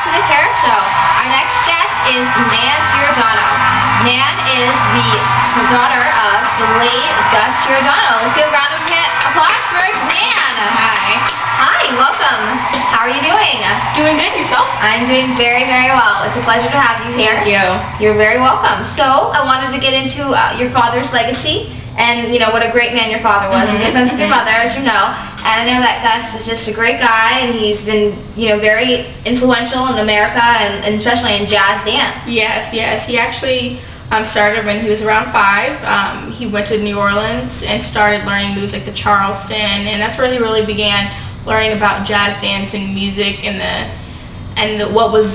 back to the Kara Show. Our next guest is Nan Giordano. Nan is the daughter of the late Gus Giordano. Let's give a round of applause for Nan. Hi. Hi, welcome. How are you doing? Doing good. Yourself? I'm doing very, very well. It's a pleasure to have you here. Thank you. You're very welcome. So, I wanted to get into your father's legacy. And, you know, what a great man your father was. Mm-hmm. Good friends with your mother, as you know. And I know that Gus is just a great guy, and he's been, you know, very influential in America, and especially in jazz dance. Yes. He actually started when he was around 5. He went to New Orleans and started learning moves like the Charleston, and that's where he really began learning about jazz dance and music and what was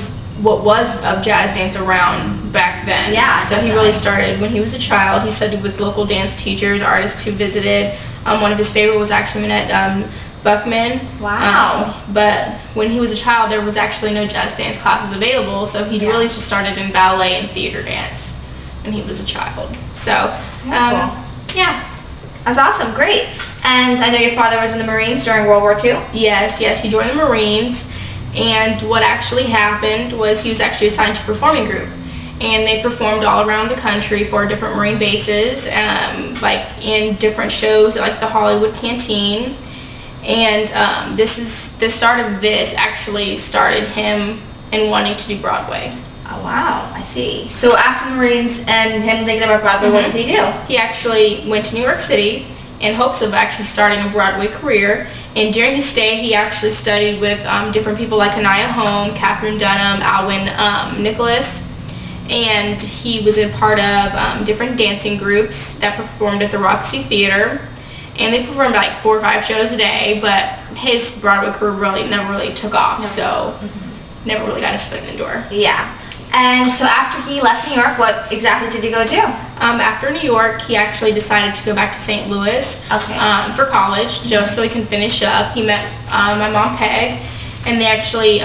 of jazz dance around back then. Yeah, so he really started when he was a child. He studied with local dance teachers, artists who visited. One of his favorite was actually Minette Buckman. Wow. But when he was a child, there was actually no jazz dance classes available, so he really just started in ballet and theater dance when he was a child. So, Cool. yeah. That's awesome. Great. And I know your father was in the Marines during World War II. Yes, he joined the Marines. And what actually happened was he was actually assigned to a performing group. And they performed all around the country for different Marine bases, like in different shows like the Hollywood Canteen. And the start of this actually started him in wanting to do Broadway. Oh, wow. I see. So after the Marines and him thinking about Broadway, what did he do? He actually went to New York City in hopes of actually starting a Broadway career. And during his stay, he actually studied with different people like Anaya Home, Katherine Dunham, Alwyn Nicholas, and he was a part of different dancing groups that performed at the Roxy Theater. And they performed like 4 or 5 shows a day, but his Broadway career never really took off, so never really got his foot in the door. Yeah. And so after he left New York, what exactly did he go do? After New York, he actually decided to go back to St. Louis for college, just so he can finish up. He met my mom, Peg, and they actually,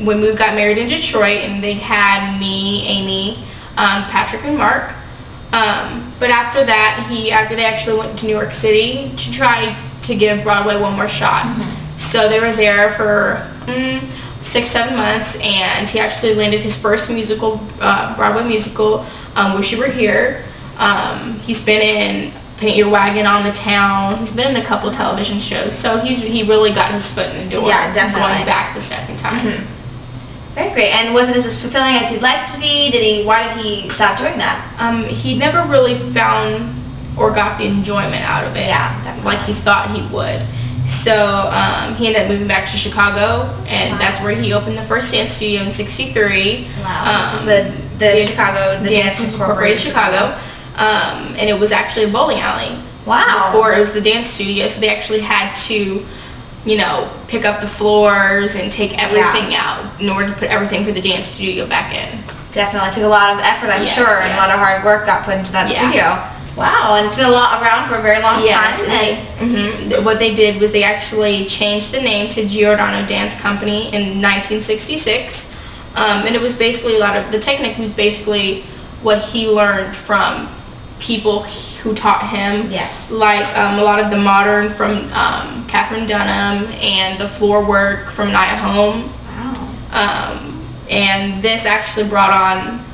when we got married in Detroit, and they had me, Amy, Patrick, and Mark. But after that, after they actually went to New York City to try to give Broadway one more shot. So they were there for 6-7 months, and he actually landed his first Broadway musical, Wish You Were Here. He's been in Paint Your Wagon on the Town. He's been in a couple television shows, so he really got his foot in the door. Yeah, definitely. Going back the second time. Very great. And was it as fulfilling as he'd like to be? Why did he stop doing that? He never really found or got the enjoyment out of it. Yeah, definitely. Like he thought he would. So he ended up moving back to Chicago, and that's where he opened the first dance studio in '63. Wow. Which is the Chicago Dance Incorporated Chicago. And it was actually a bowling alley. Wow. Before it was the dance studio, so they actually had to, you know, pick up the floors and take everything out in order to put everything for the dance studio back in. Definitely. It took a lot of effort, I'm sure, and a lot of hard work got put into that studio. Wow, and it's been around for a very long time. What they did was they actually changed the name to Giordano Dance Company in 1966, and it was basically the technique was basically what he learned from people who taught him. Yes. Like a lot of the modern from Katherine Dunham and the floor work from Anaya Home. Wow. And this actually brought on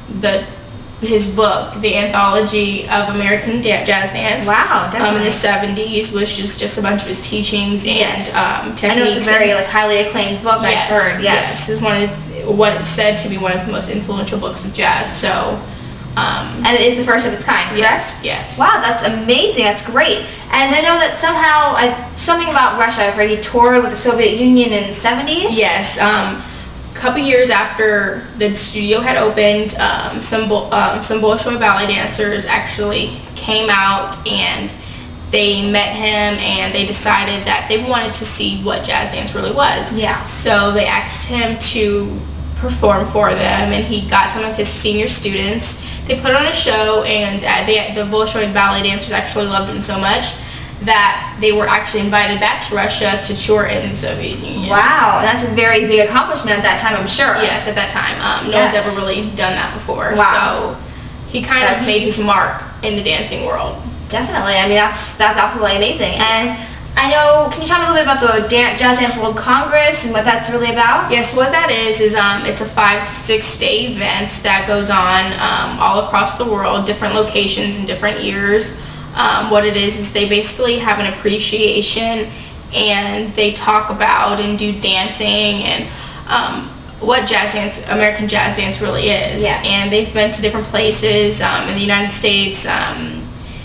his book, The Anthology of American Jazz Dance. Wow, definitely. In the 70s, was just a bunch of his teachings and techniques. I know it's a very highly acclaimed book. I've heard. Yes, it's what it's said to be one of the most influential books of jazz. So. And it is the first of its kind, correct? Yes. Wow, that's amazing. That's great. And I know that somehow something about Russia. I've heard he toured with the Soviet Union in the 70s. Yes. A couple years after the studio had opened, some Bolshoi ballet dancers actually came out and they met him and they decided that they wanted to see what jazz dance really was. Yeah. So they asked him to perform for them, and he got some of his senior students. They put on a show, and the Bolshoi ballet dancers actually loved him so much that they were actually invited back to Russia to tour in the Soviet Union. Wow, that's a very big accomplishment at that time, I'm sure. Yes, at that time. No one's ever really done that before. Wow. So he kind of made his mark in the dancing world. Definitely. I mean, that's absolutely amazing. And I know, can you tell me a little bit about the Jazz Dance World Congress and what that's really about? Yes, what that is it's a 5 to 6 day event that goes on all across the world, different locations in different years. What it is they basically have an appreciation and they talk about and do dancing and what jazz dance, American jazz dance really is. Yeah. And they've been to different places in the United States,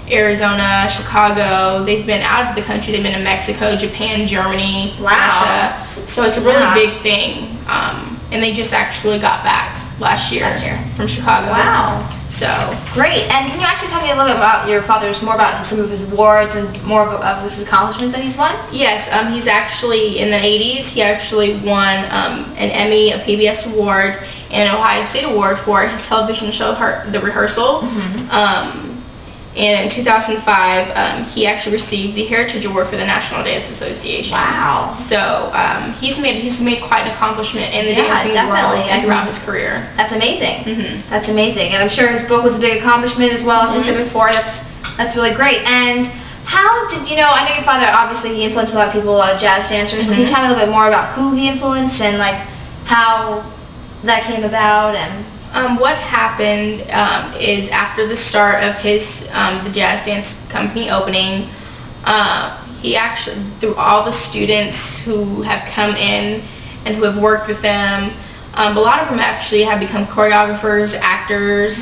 Arizona, Chicago. They've been out of the country. They've been to Mexico, Japan, Germany, Russia. So it's a really big thing. And they just actually got back last year from Chicago. Wow. So great. And can you actually tell me a little bit about your father's, more about some of his awards and more of his accomplishments that he's won? Yes, he's actually in the 80s. He actually won an Emmy, a PBS award, and an Ohio State award for his television show, The Rehearsal. And in 2005, he actually received the Heritage Award for the National Dance Association. Wow. So he's made quite an accomplishment in the dancing world and throughout his career. That's amazing. That's amazing. And I'm sure his book was a big accomplishment as well, as we said before. That's really great. And how did you know, I know your father, obviously he influenced a lot of people, a lot of jazz dancers. Can you tell me a little bit more about who he influenced and like how that came about? And what happened is after the start of his the jazz dance company opening, he actually, through all the students who have come in and who have worked with them, a lot of them actually have become choreographers, actors,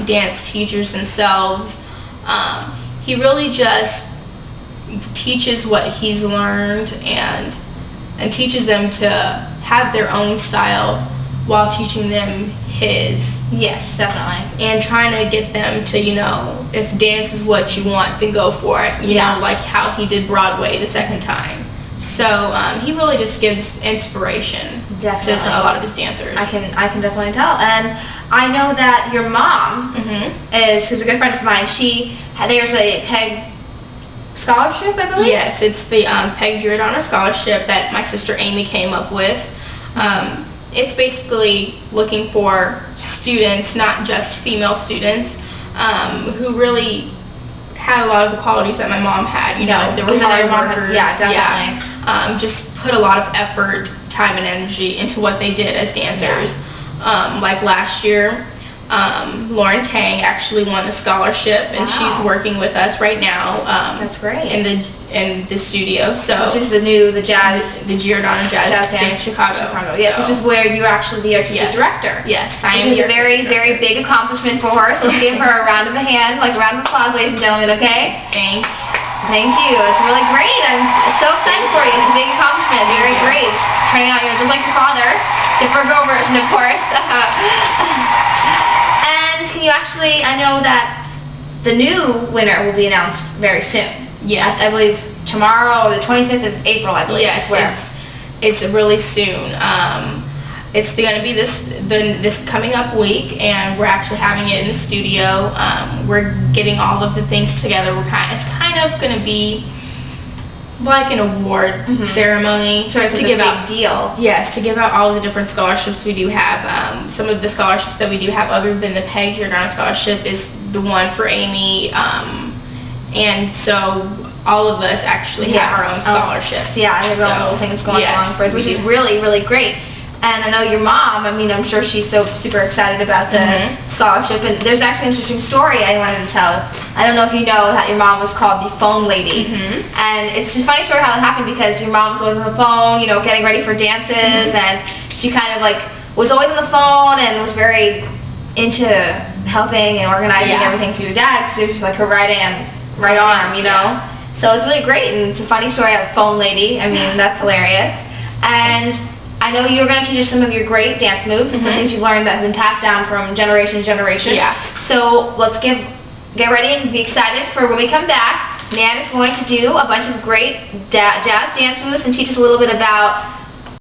dance teachers themselves. He really just teaches what he's learned and teaches them to have their own style while teaching them his. Yes, definitely. And trying to get them to, if dance is what you want, then go for it. You know, like how he did Broadway the second time. So he really just gives inspiration to a lot of his dancers. I can definitely tell. And I know that your mom who's a good friend of mine. There's a PEG scholarship, I believe. Yes, it's the PEG Giordano scholarship that my sister Amy came up with. It's basically looking for students, not just female students, who really had a lot of the qualities that my mom had. They were hard workers. Definitely. Just put a lot of effort, time, and energy into what they did as dancers. Like last year, Lauren Tang actually won the scholarship, and she's working with us right now. That's great. In the studio, so which is the Giordano Jazz Dance Chicago. Yes, which is where you're actually the artistic director. Yes, I am. Which is a very, very big accomplishment for her. So let's give her a round of applause, ladies and gentlemen. Okay. Thanks. Thank you. It's really great. I'm so excited for you. It's a big accomplishment. Very great. Turning out, just like your father, different girl version, of course. And can you actually? I know that the new winner will be announced very soon. Yes. I believe tomorrow or the 25th of April, I believe. Yes, it's really soon. It's going to be this coming up week, and we're actually having it in the studio. We're getting all of the things together. It's kind of going to be like an award ceremony. So it's a big deal. Yes, to give out all the different scholarships we do have. Some of the scholarships that we do have, other than the PEG Giordano scholarship, is the one for Amy. And so all of us actually have our own scholarships. There's all little things going along for it, which is really, really great. And I know your mom, I'm sure she's so super excited about the scholarship. And there's actually an interesting story I wanted to tell. I don't know if you know that your mom was called the phone lady. And it's a funny story how it happened because your mom was always on the phone, getting ready for dances. And she kind of was always on the phone and was very into helping and organizing everything for your dad, because it was like her right arm, So it's really great, and it's a funny story of phone lady. That's hilarious. And I know you're going to teach us some of your great dance moves and some things you've learned that have been passed down from generation to generation. So let's get ready and be excited for when we come back. Nan is going to do a bunch of great jazz dance moves and teach us a little bit about